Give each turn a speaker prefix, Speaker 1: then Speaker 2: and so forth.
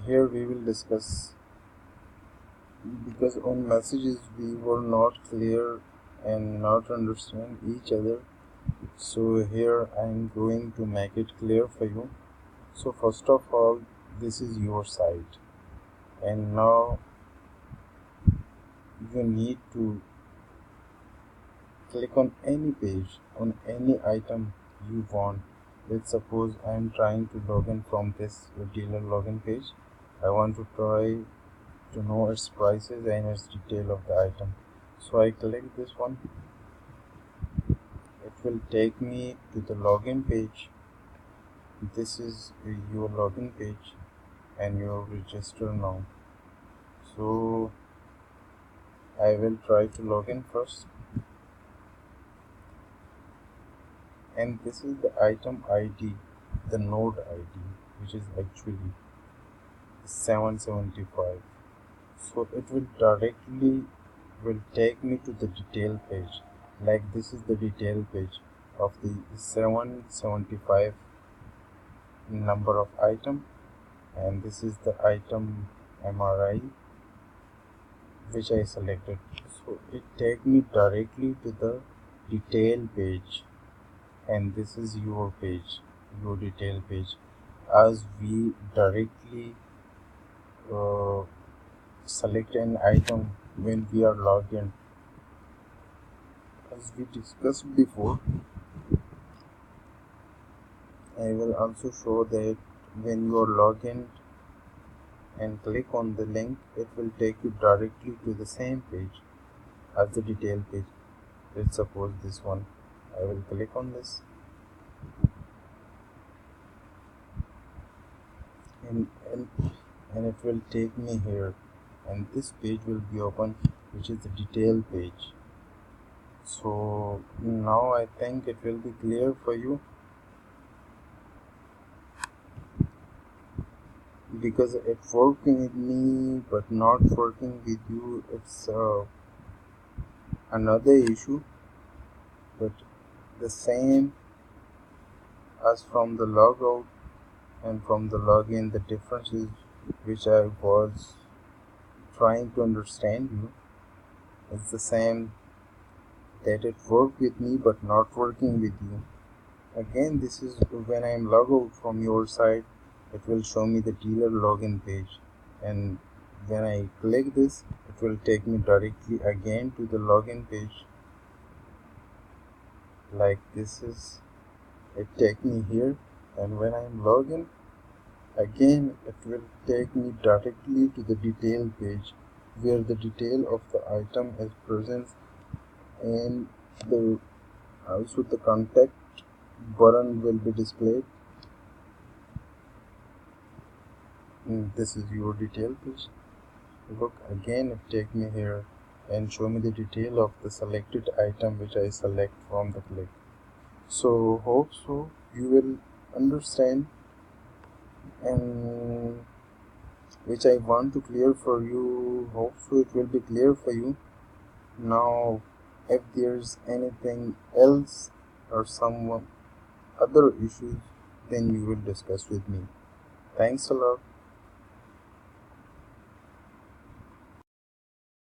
Speaker 1: Here we will discuss, because on messages we were not clear and not understand each other. So here I am going to make it clear for you. So first of all, this is your site, and now you need to click on any page, on any item you want. Let's suppose I am trying to log in from this dealer login page. I want to try to know its prices and its detail of the item. So I click this one. It will take me to the login page. This is your login page and you register now. So I will try to log in first, and this is the item ID, the node ID, which is actually 775. So it will take me to the detail page. Like this is the detail page of the 775 number of item, and this is the item MRI which I selected. So it take me directly to the detail page, and this is your page, your detail page, as we directly uh, select an item when we are logged in. As we discussed before, I will also show that when you are logged in and click on the link, it will take you directly to the same page as the detail page. Let's suppose this one. I will click on this, and, and, and it will take me here, and this page will be open, which is the detail page. So now I think it will be clear for you, because it's working with me but not working with you. It's another issue, but the same as from the logout and from the login. The difference is, which I was trying to understand you, is the same, that it worked with me but not working with you. Again, this is when I am logged out from your side, it will show me the dealer login page, and when I click this, it will take me directly again to the login page. Like this is, it take me here, and when I am logged in again, it will take me directly to the detail page, where the detail of the item is present, and the also the contact button will be displayed. This is your detail page. Look, again it take me here and show me the detail of the selected item which I select from the click. So hope so you will understand, and which I want to clear for you. Hope so it will be clear for you. Now if there's anything else or some other issues, then you will discuss with me. Thanks a lot.